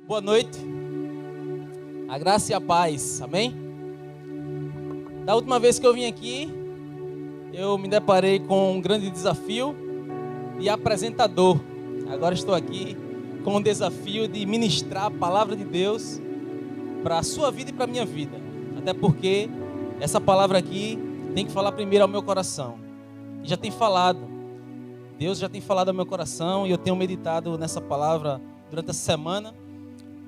Boa noite, a graça e a paz, amém? Da última vez que eu vim aqui, eu me deparei com um grande desafio de apresentador. Agora estou aqui com o desafio de ministrar a palavra de Deus para a sua vida e para a minha vida. Até porque essa palavra aqui tem que falar primeiro ao meu coração. E já tem falado, Deus já tem falado ao meu coração e eu tenho meditado nessa palavra durante essa semana.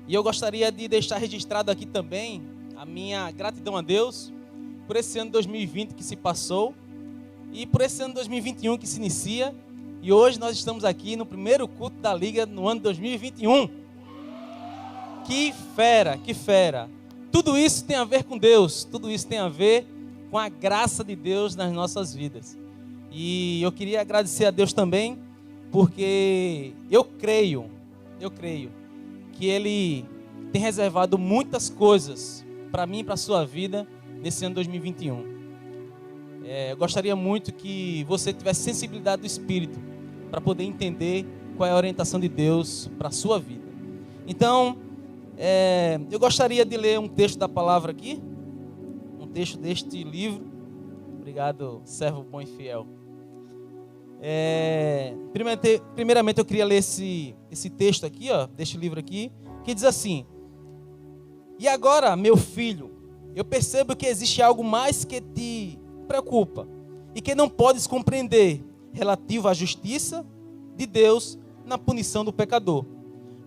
E eu gostaria de deixar registrado aqui também a minha gratidão a Deus por esse ano 2020 que se passou e por esse ano 2021 que se inicia. E hoje nós estamos aqui no primeiro culto da Liga no ano 2021. Que fera, que fera. Tudo isso tem a ver com Deus, tudo isso tem a ver com a graça de Deus nas nossas vidas. E eu queria agradecer a Deus também, porque eu creio que Ele tem reservado muitas coisas para mim e para a sua vida nesse ano 2021. Eu gostaria muito que você tivesse sensibilidade do Espírito para poder entender qual é a orientação de Deus para a sua vida. Então, eu gostaria de ler um texto da palavra aqui, um texto deste livro. Obrigado, servo bom e fiel. Primeiramente eu queria ler esse texto aqui, deste livro aqui, que diz assim: e agora, meu filho, eu percebo que existe algo mais que te preocupa e que não podes compreender, relativo à justiça de Deus na punição do pecador,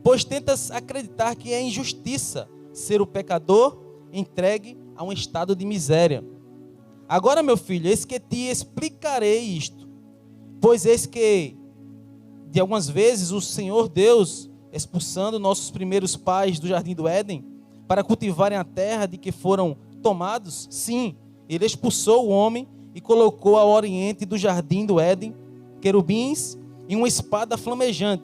pois tentas acreditar que é injustiça ser o pecador entregue a um estado de miséria. Agora, meu filho, eis que te explicarei isto. Pois eis que, de algumas vezes, o Senhor Deus, expulsando nossos primeiros pais do jardim do Éden, para cultivarem a terra de que foram tomados, sim, Ele expulsou o homem e colocou ao oriente do jardim do Éden querubins e uma espada flamejante,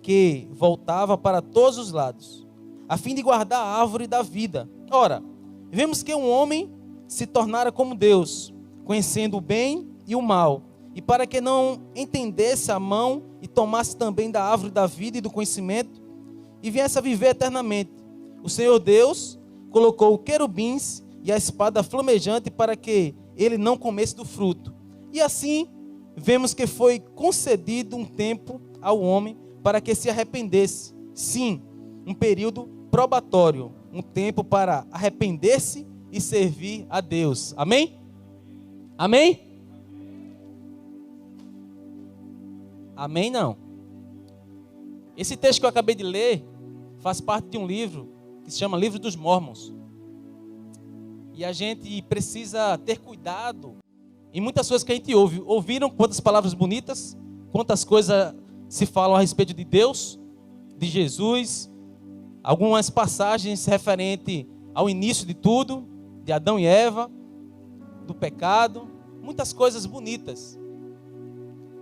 que voltava para todos os lados, a fim de guardar a árvore da vida. Ora, vemos que um homem se tornara como Deus, conhecendo o bem e o mal, e para que não entendesse a mão e tomasse também da árvore da vida e do conhecimento, e viesse a viver eternamente, o Senhor Deus colocou querubins e a espada flamejante para que ele não comesse do fruto. E assim, vemos que foi concedido um tempo ao homem para que se arrependesse. Sim, um período probatório, um tempo para arrepender-se e servir a Deus. Amém? Amém? Amém não. Esse texto que eu acabei de ler faz parte de um livro que se chama Livro dos Mormons. E a gente precisa ter cuidado em muitas coisas que a gente ouve. Ouviram quantas palavras bonitas, quantas coisas se falam a respeito de Deus, de Jesus, algumas passagens referentes ao início de tudo, de Adão e Eva, do pecado, muitas coisas bonitas.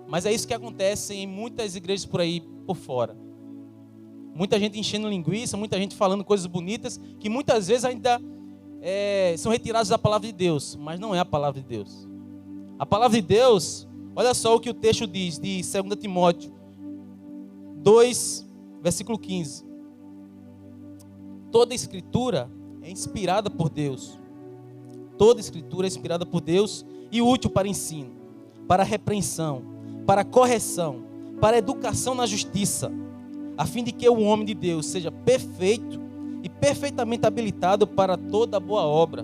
Mas é isso que acontece em muitas igrejas por aí, por fora. Muita gente enchendo linguiça, muita gente falando coisas bonitas, que muitas vezes ainda são retiradas da palavra de Deus, mas não é a palavra de Deus. A palavra de Deus, olha só o que o texto diz, de 2 Timóteo 2, versículo 15. Toda escritura é inspirada por Deus. Toda escritura é inspirada por Deus e útil para ensino, para repreensão, para correção, para educação na justiça, a fim de que o homem de Deus seja perfeito e perfeitamente habilitado para toda boa obra.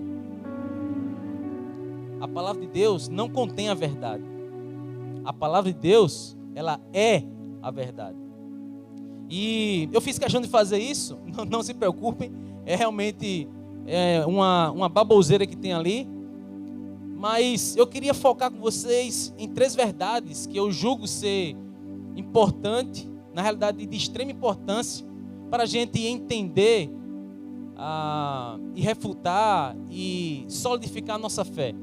A palavra de Deus não contém a verdade. A palavra de Deus, ela é a verdade. E eu fiz questão de fazer isso, não se preocupem, é realmente uma baboseira que tem ali. Mas eu queria focar com vocês em 3 verdades que eu julgo ser importante, na realidade de extrema importância, para a gente entender e refutar e solidificar a nossa fé.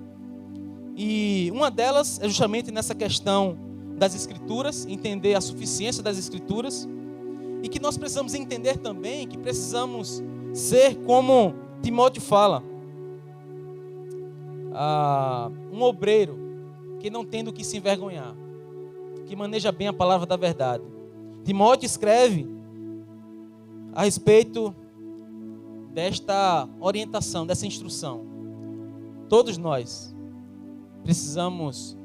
E uma delas é justamente nessa questão das Escrituras, entender a suficiência das Escrituras, e que nós precisamos entender também que precisamos ser como Timóteo fala, um obreiro que não tem do que se envergonhar, que maneja bem a palavra da verdade. Timóteo escreve a respeito desta orientação, dessa instrução. Todos nós precisamos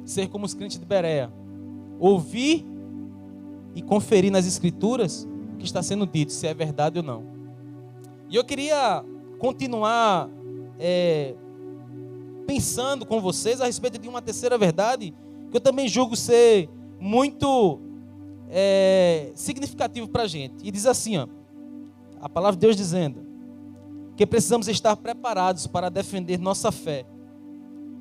ser como os crentes de Bereia, ouvir e conferir nas Escrituras o que está sendo dito, se é verdade ou não. E eu queria continuar pensando com vocês a respeito de uma terceira verdade, que eu também julgo ser muito significativo para a gente. E diz assim, ó, a palavra de Deus dizendo que precisamos estar preparados para defender nossa fé.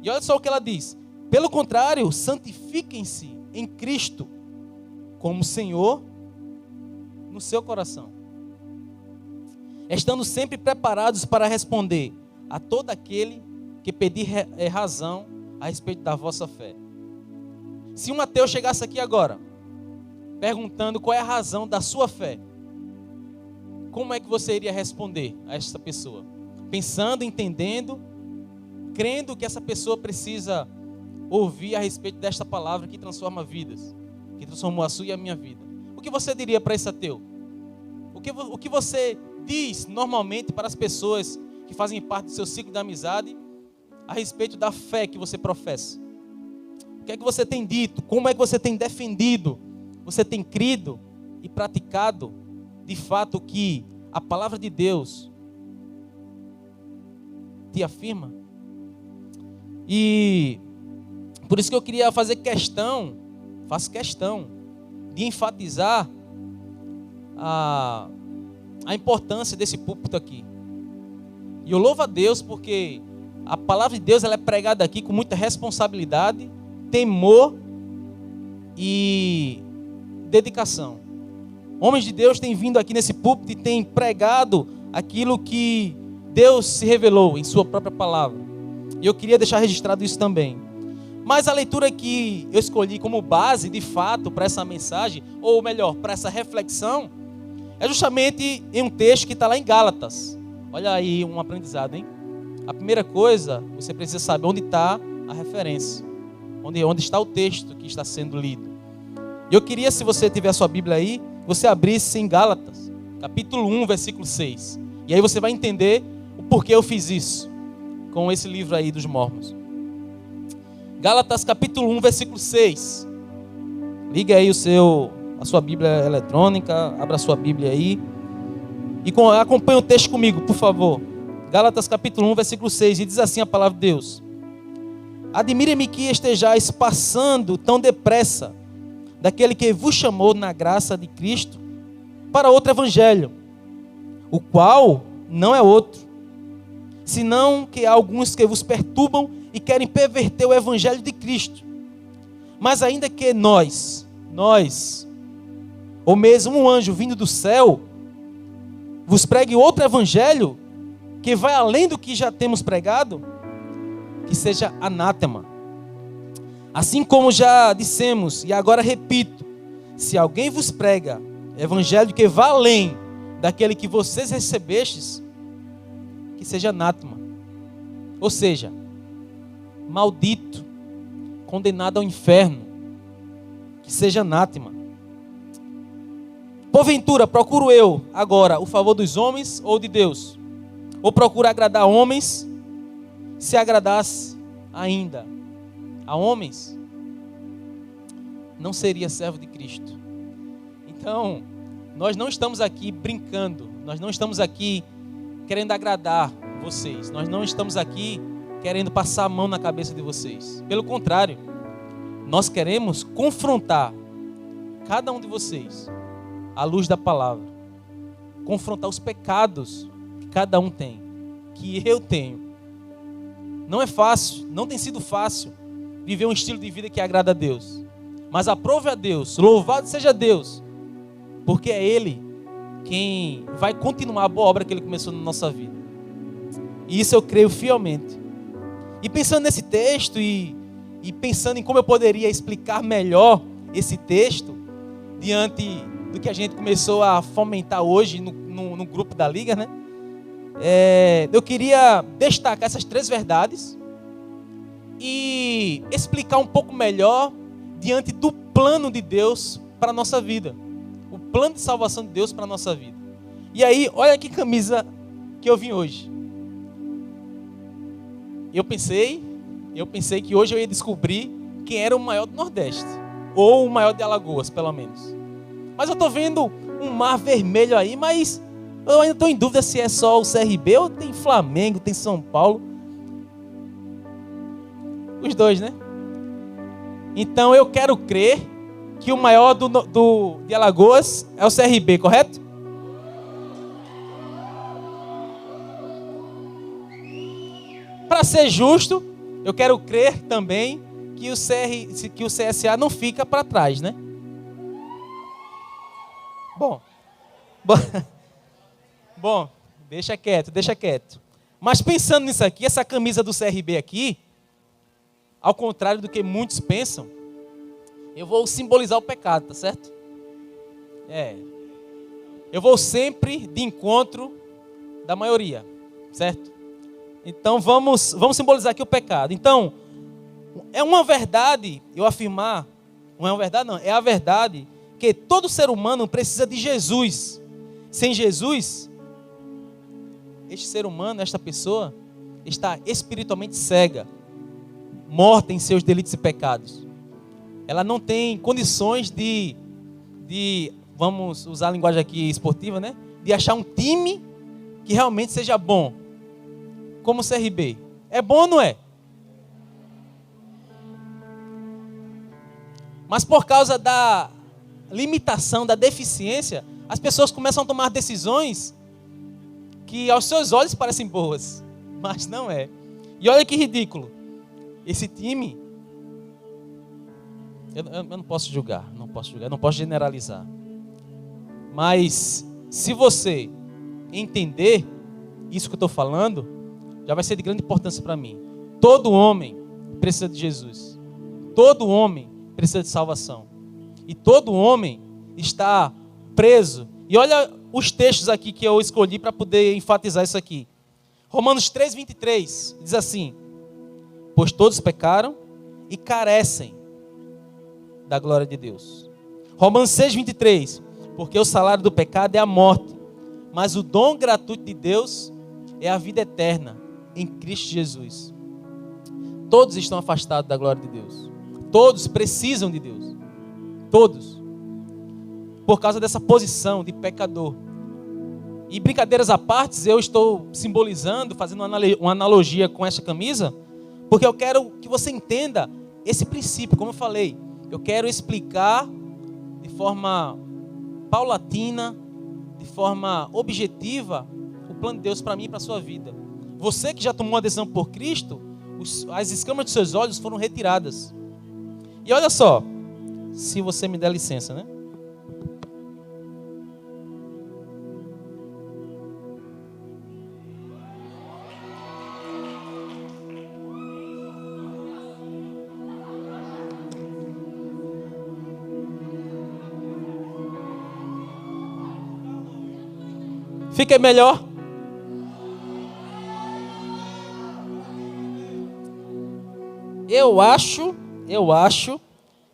E olha só o que ela diz: pelo contrário, santifiquem-se em Cristo como Senhor no seu coração, estando sempre preparados para responder a todo aquele que pedir razão a respeito da vossa fé. Se um ateu chegasse aqui agora perguntando qual é a razão da sua fé, como é que você iria responder a essa pessoa? Pensando, entendendo, crendo que essa pessoa precisa ouvir a respeito desta palavra que transforma vidas, que transformou a sua e a minha vida. O que você diria para esse ateu? O que você diz normalmente para as pessoas que fazem parte do seu ciclo de amizade a respeito da fé que você professa? O que é que você tem dito? Como é que você tem defendido? Você tem crido e praticado de fato o que a palavra de Deus te afirma? E por isso que eu queria faço questão de enfatizar a importância desse púlpito aqui. E eu louvo a Deus porque a palavra de Deus ela é pregada aqui com muita responsabilidade, temor e dedicação. Homens de Deus têm vindo aqui nesse púlpito e têm pregado aquilo que Deus se revelou em sua própria palavra. E eu queria deixar registrado isso também. Mas a leitura que eu escolhi como base, de fato, para essa mensagem, ou melhor, para essa reflexão, é justamente em um texto que está lá em Gálatas. Olha aí um aprendizado, hein? A primeira coisa, você precisa saber onde está a referência. Onde está o texto que está sendo lido. E eu queria, se você tiver a sua Bíblia aí, você abrisse em Gálatas, capítulo 1, versículo 6. E aí você vai entender o porquê eu fiz isso com esse livro aí dos Mormons. Gálatas, capítulo 1, versículo 6. Liga aí a sua Bíblia eletrônica, abra a sua Bíblia aí. E acompanhe o texto comigo, por favor. Gálatas, capítulo 1, versículo 6. E diz assim a palavra de Deus: admire-me que estejais passando tão depressa daquele que vos chamou na graça de Cristo para outro evangelho, o qual não é outro, senão que há alguns que vos perturbam e querem perverter o evangelho de Cristo. Mas ainda que nós, ou mesmo um anjo vindo do céu, vos pregue outro evangelho, que vai além do que já temos pregado, que seja anátema. Assim como já dissemos, e agora repito, se alguém vos prega evangelho que vá além daquele que vocês recebestes, que seja anátema. Ou seja, maldito, condenado ao inferno, que seja anátema. Porventura, procuro eu agora o favor dos homens ou de Deus? Ou procuro agradar homens? Se agradasse ainda a homens, não seria servo de Cristo. Então, nós não estamos aqui brincando, nós não estamos aqui querendo agradar vocês, nós não estamos aqui querendo passar a mão na cabeça de vocês. Pelo contrário, nós queremos confrontar cada um de vocês à luz da palavra, confrontar os pecados que cada um tem, que eu tenho. Não é fácil, não tem sido fácil viver um estilo de vida que agrada a Deus. Mas aprove a Deus, louvado seja Deus, porque é Ele quem vai continuar a boa obra que Ele começou na nossa vida. E isso eu creio fielmente. E pensando nesse texto e pensando em como eu poderia explicar melhor esse texto, diante do que a gente começou a fomentar hoje no grupo da Liga, né? Eu queria destacar essas 3 verdades e explicar um pouco melhor diante do plano de Deus para a nossa vida. O plano de salvação de Deus para a nossa vida. E aí, olha que camisa que eu vim hoje. Eu pensei que hoje eu ia descobrir quem era o maior do Nordeste. Ou o maior de Alagoas, pelo menos. Mas eu tô vendo um mar vermelho aí, mas eu ainda estou em dúvida se é só o CRB ou tem Flamengo, tem São Paulo. Os dois, né? Então eu quero crer que o maior de Alagoas é o CRB, correto? Para ser justo, eu quero crer também que o CSA não fica para trás, né? Bom, deixa quieto. Mas pensando nisso aqui, essa camisa do CRB aqui, ao contrário do que muitos pensam, eu vou simbolizar o pecado, tá certo? Eu vou sempre de encontro da maioria, certo? Então vamos simbolizar aqui o pecado. Então, é uma verdade eu afirmar, não é uma verdade não, é a verdade que todo ser humano precisa de Jesus. Sem Jesus, este ser humano, esta pessoa, está espiritualmente cega, morta em seus delitos e pecados. Ela não tem condições de vamos usar a linguagem aqui esportiva, né? De achar um time que realmente seja bom, como o CRB. É bom ou não é? Mas por causa da limitação, da deficiência, as pessoas começam a tomar decisões que aos seus olhos parecem boas, mas não é. E olha que ridículo. Esse time, eu não posso julgar, não posso generalizar. Mas se você entender isso que eu estou falando, já vai ser de grande importância para mim. Todo homem precisa de Jesus. Todo homem precisa de salvação. E todo homem está preso. E olha os textos aqui que eu escolhi para poder enfatizar isso aqui. Romanos 3:23 diz assim: pois todos pecaram e carecem da glória de Deus. Romanos 6:23, porque o salário do pecado é a morte, mas o dom gratuito de Deus é a vida eterna em Cristo Jesus. Todos estão afastados da glória de Deus. Todos precisam de Deus. Todos. Por causa dessa posição de pecador. E brincadeiras à parte, eu estou simbolizando, fazendo uma analogia com essa camisa, porque eu quero que você entenda esse princípio, como eu falei. Eu quero explicar de forma paulatina, de forma objetiva, o plano de Deus para mim e para a sua vida. Você que já tomou uma decisão por Cristo, as escamas dos seus olhos foram retiradas. E olha só, se você me der licença, né? Fica melhor? Eu acho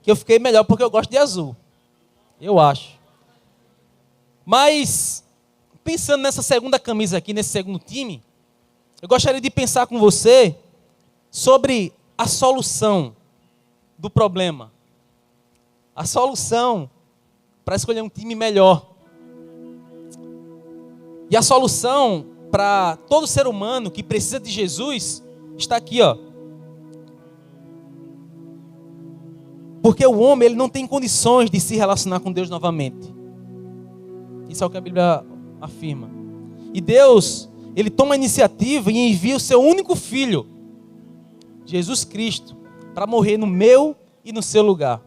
que eu fiquei melhor porque eu gosto de azul. Eu acho. Mas, pensando nessa segunda camisa aqui, nesse segundo time, eu gostaria de pensar com você sobre a solução do problema. A solução para escolher um time melhor. E a solução para todo ser humano que precisa de Jesus está aqui, ó. Porque o homem, ele não tem condições de se relacionar com Deus novamente. Isso é o que a Bíblia afirma. E Deus, ele toma a iniciativa e envia o seu único filho, Jesus Cristo, para morrer no meu e no seu lugar.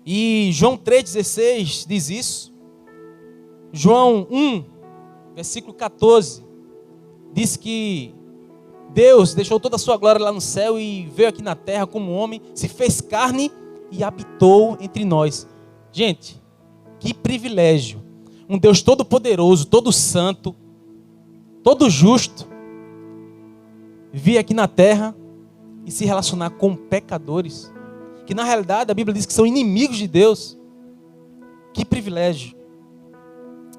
E João 3,16 diz isso. João 1, versículo 14, diz que Deus deixou toda a sua glória lá no céu e veio aqui na terra como homem, se fez carne e habitou entre nós. Gente, que privilégio. Um Deus todo poderoso, todo santo, todo justo, vir aqui na terra e se relacionar com pecadores, que na realidade a Bíblia diz que são inimigos de Deus. Que privilégio.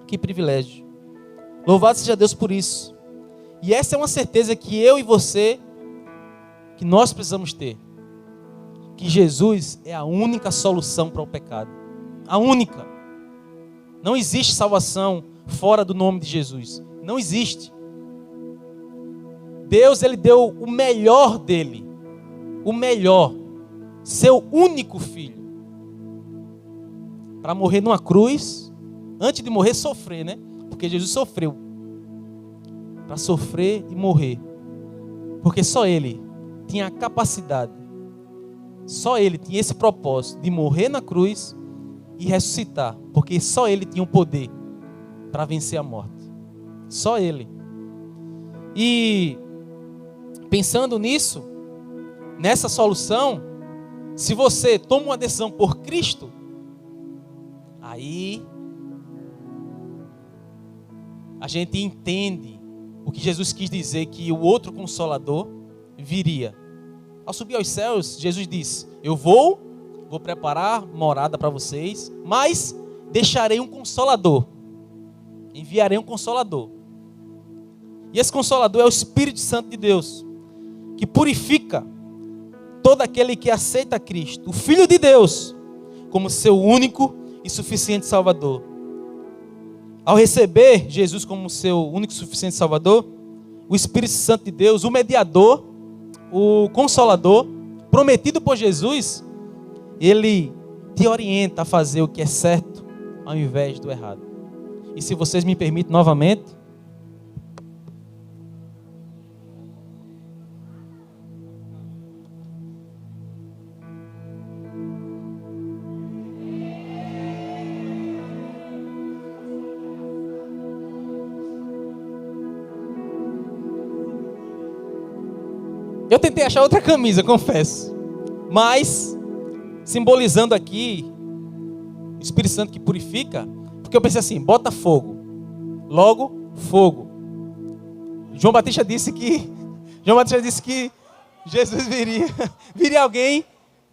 Que privilégio. Louvado seja Deus por isso. E essa é uma certeza que eu e você, que nós precisamos ter. Que Jesus é a única solução para o pecado. A única. Não existe salvação fora do nome de Jesus. Não existe. Deus, Ele deu o melhor dele. O melhor. Seu único filho. Para morrer numa cruz. Antes de morrer, sofrer, né? Porque Jesus sofreu. Para sofrer e morrer. Porque só Ele tinha a capacidade. Só Ele tinha esse propósito de morrer na cruz e ressuscitar. Porque só Ele tinha o poder para vencer a morte. Só Ele. E pensando nisso, nessa solução, se você toma uma decisão por Cristo, aí a gente entende o que Jesus quis dizer, que o outro Consolador viria. Ao subir aos céus, Jesus disse: eu vou preparar morada para vocês, mas deixarei um Consolador. Enviarei um Consolador. E esse Consolador é o Espírito Santo de Deus, que purifica todo aquele que aceita Cristo, o Filho de Deus, como seu único e suficiente Salvador. Ao receber Jesus como seu único e suficiente Salvador, o Espírito Santo de Deus, o mediador, o Consolador, prometido por Jesus, ele te orienta a fazer o que é certo ao invés do errado. E se vocês me permitem novamente, eu tentei achar outra camisa, confesso. Mas, simbolizando aqui o Espírito Santo que purifica, porque eu pensei assim, bota fogo. Logo, fogo. João Batista disse que Jesus viria alguém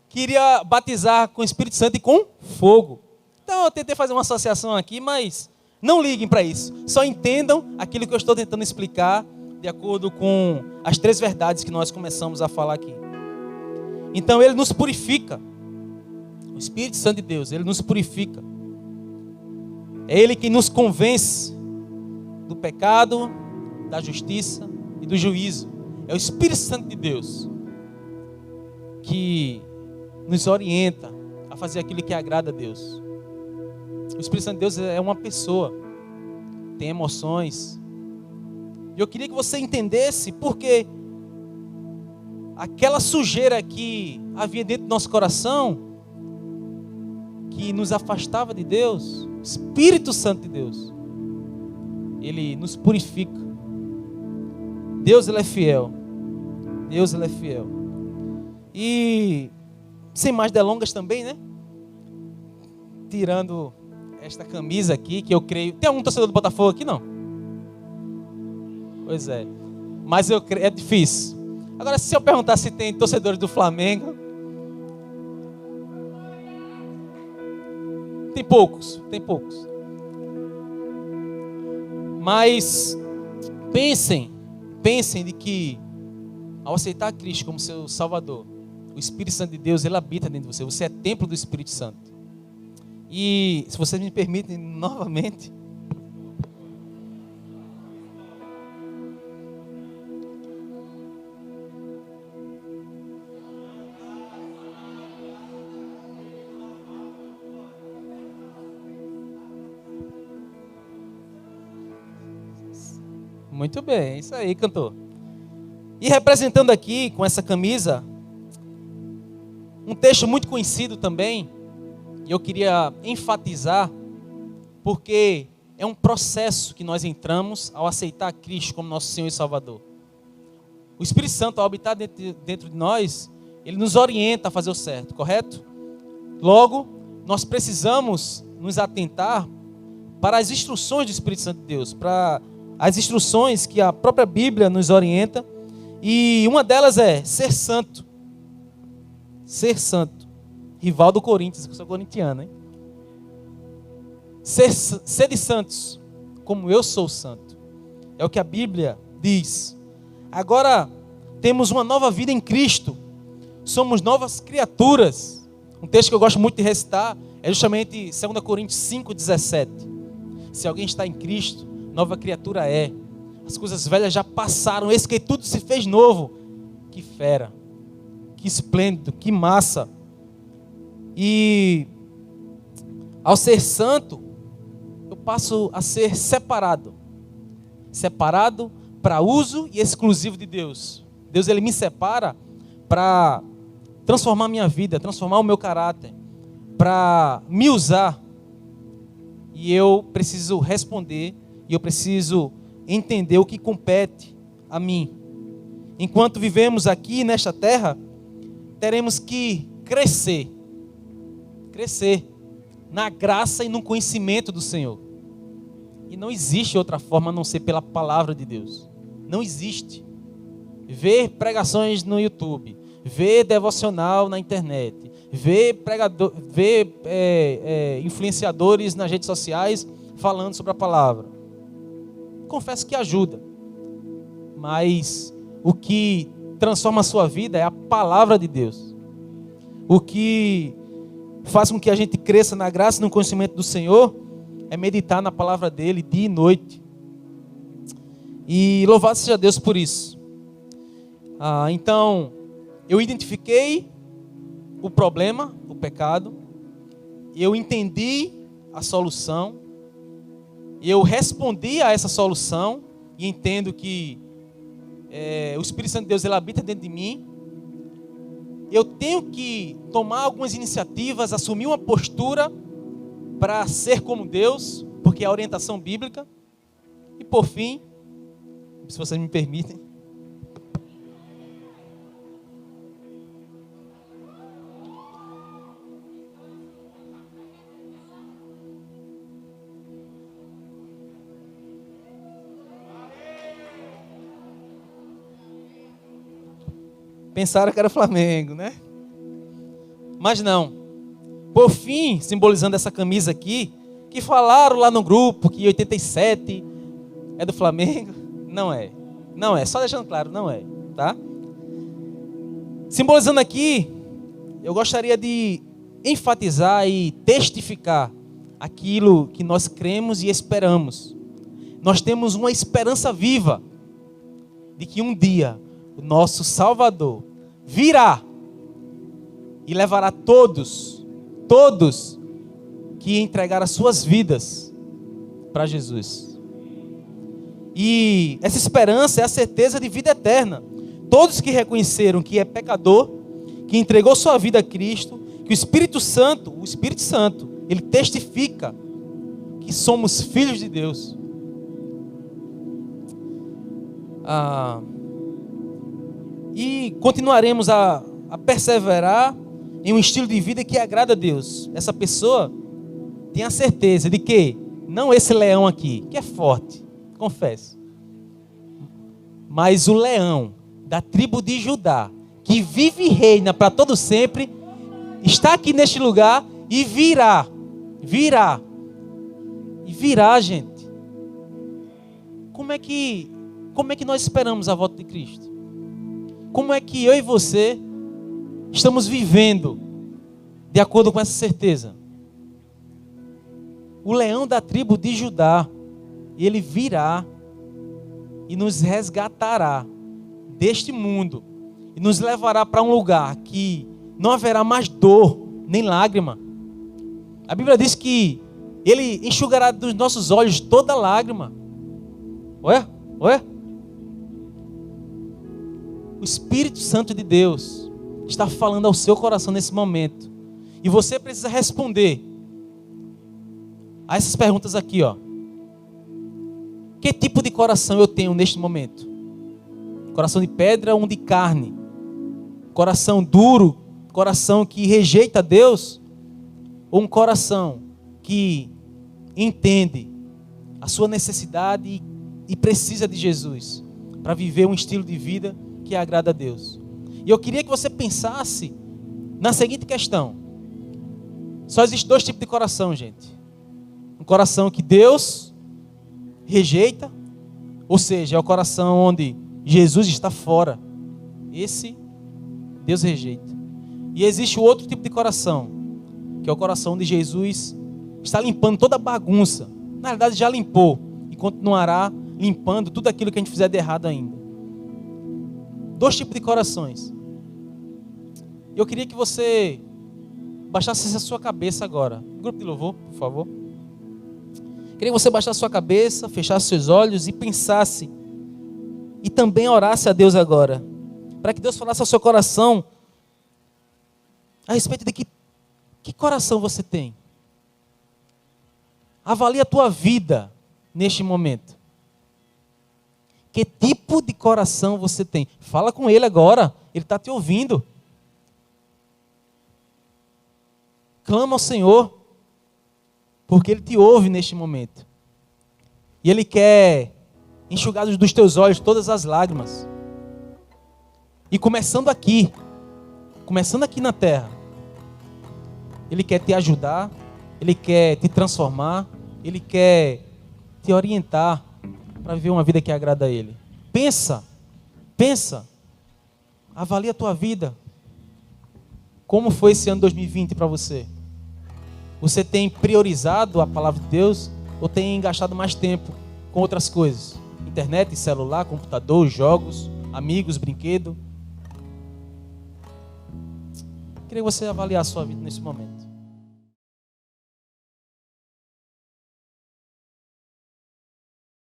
que iria batizar com o Espírito Santo e com fogo. Então eu tentei fazer uma associação aqui, mas não liguem para isso. Só entendam aquilo que eu estou tentando explicar de acordo com as 3 verdades que nós começamos a falar aqui. Então Ele nos purifica. O Espírito Santo de Deus, Ele nos purifica. É Ele quem nos convence do pecado, da justiça e do juízo. É o Espírito Santo de Deus que nos orienta a fazer aquilo que agrada a Deus. O Espírito Santo de Deus é uma pessoa, tem emoções. E eu queria que você entendesse porque aquela sujeira que havia dentro do nosso coração, que nos afastava de Deus, o Espírito Santo de Deus, Ele nos purifica. Deus, Ele é fiel. Deus, Ele é fiel. E, sem mais delongas também, né? Tirando esta camisa aqui, que eu creio... Tem algum torcedor do Botafogo aqui, não? Pois é. Mas eu creio... É difícil. Agora, se eu perguntar se tem torcedores do Flamengo... Tem poucos. Mas pensem de que ao aceitar Cristo como seu Salvador, o Espírito Santo de Deus, Ele habita dentro de você. Você é templo do Espírito Santo. E se vocês me permitem novamente, muito bem, isso aí, cantor. E representando aqui com essa camisa, um texto muito conhecido também, e eu queria enfatizar, porque é um processo que nós entramos ao aceitar Cristo como nosso Senhor e Salvador. O Espírito Santo, ao habitar dentro de nós, ele nos orienta a fazer o certo, correto? Logo, nós precisamos nos atentar para as instruções do Espírito Santo de Deus, para as instruções que a própria Bíblia nos orienta, e uma delas é ser santo. Ser santo. Rival do Corinthians, que eu sou corintiano, hein? Sede santos, como eu sou santo. É o que a Bíblia diz. Agora temos uma nova vida em Cristo. Somos novas criaturas. Um texto que eu gosto muito de recitar é justamente 2 Coríntios 5,17. Se alguém está em Cristo, nova criatura é. As coisas velhas já passaram, eis que tudo se fez novo. Que fera, que esplêndido, que massa. E ao ser santo, eu passo a ser separado. Separado para uso e exclusivo de Deus. Deus, ele me separa para transformar a minha vida, transformar o meu caráter, para me usar. E eu preciso responder, e eu preciso entender o que compete a mim. Enquanto vivemos aqui nesta terra, teremos que crescer na graça e no conhecimento do Senhor. E não existe outra forma a não ser pela palavra de Deus. Não existe. Ver pregações no YouTube, ver devocional na internet, ver influenciadores nas redes sociais falando sobre a palavra. Confesso que ajuda, mas o que transforma a sua vida é a palavra de Deus. O que faz com que a gente cresça na graça e no conhecimento do Senhor é meditar na palavra dele dia e noite. E louvado seja Deus por isso. Então, eu identifiquei o problema, o pecado, eu entendi a solução, eu respondi a essa solução e entendo que o Espírito Santo de Deus, ele habita dentro de mim. Eu tenho que tomar algumas iniciativas, assumir uma postura para ser como Deus, porque é a orientação bíblica. E por fim, se vocês me permitem, pensaram que era Flamengo, né? Mas não. Por fim, simbolizando essa camisa aqui, que falaram lá no grupo que 87 é do Flamengo. Não é. Não é. Só deixando claro, não é. Tá? Simbolizando aqui, eu gostaria de enfatizar e testificar aquilo que nós cremos e esperamos. Nós temos uma esperança viva de que um dia o nosso Salvador virá e levará todos que entregaram as suas vidas para Jesus. E essa esperança é a certeza de vida eterna. Todos que reconheceram que é pecador, que entregou sua vida a Cristo, que o Espírito Santo, ele testifica que somos filhos de Deus. E continuaremos a perseverar em um estilo de vida que agrada a Deus. Essa pessoa tem a certeza de que, não esse leão aqui, que é forte, confesso, mas o leão da tribo de Judá, que vive e reina para todo sempre, está aqui neste lugar e virá, gente. Como é que nós esperamos a volta de Cristo? Como é que eu e você estamos vivendo de acordo com essa certeza? O leão da tribo de Judá, ele virá e nos resgatará deste mundo e nos levará para um lugar que não haverá mais dor nem lágrima. A Bíblia diz que ele enxugará dos nossos olhos toda lágrima. Ué? O Espírito Santo de Deus está falando ao seu coração nesse momento. E você precisa responder a essas perguntas aqui, ó. Que tipo de coração eu tenho neste momento? Coração de pedra ou um de carne? Coração duro, coração que rejeita Deus? Ou um coração que entende a sua necessidade e precisa de Jesus para viver um estilo de vida que agrada a Deus? E eu queria que você pensasse na seguinte questão. Só existe dois tipos de coração, gente. Um coração que Deus rejeita, ou seja, é o coração onde Jesus está fora. Esse Deus rejeita. E existe o outro tipo de coração, que é o coração onde Jesus está limpando toda a bagunça. Na verdade já limpou e continuará limpando tudo aquilo que a gente fizer de errado ainda. Dois tipos de corações. Eu queria que você baixasse a sua cabeça agora. Grupo de louvor, por favor. Queria que você baixasse a sua cabeça, fechasse seus olhos e pensasse. E também orasse a Deus agora. Para que Deus falasse ao seu coração a respeito de que coração você tem. Avalie a tua vida neste momento. Que tipo de coração você tem? Fala com Ele agora. Ele está te ouvindo. Clama ao Senhor, porque Ele te ouve neste momento. E Ele quer enxugar dos teus olhos todas as lágrimas. E começando aqui na terra, Ele quer te ajudar, Ele quer te transformar, Ele quer te orientar para viver uma vida que agrada a Ele. Pensa, avalia a tua vida. Como foi esse ano 2020 para você? Você tem priorizado a palavra de Deus ou tem gastado mais tempo com outras coisas? Internet, celular, computador, jogos, amigos, brinquedo. Queria que você avaliasse a sua vida nesse momento.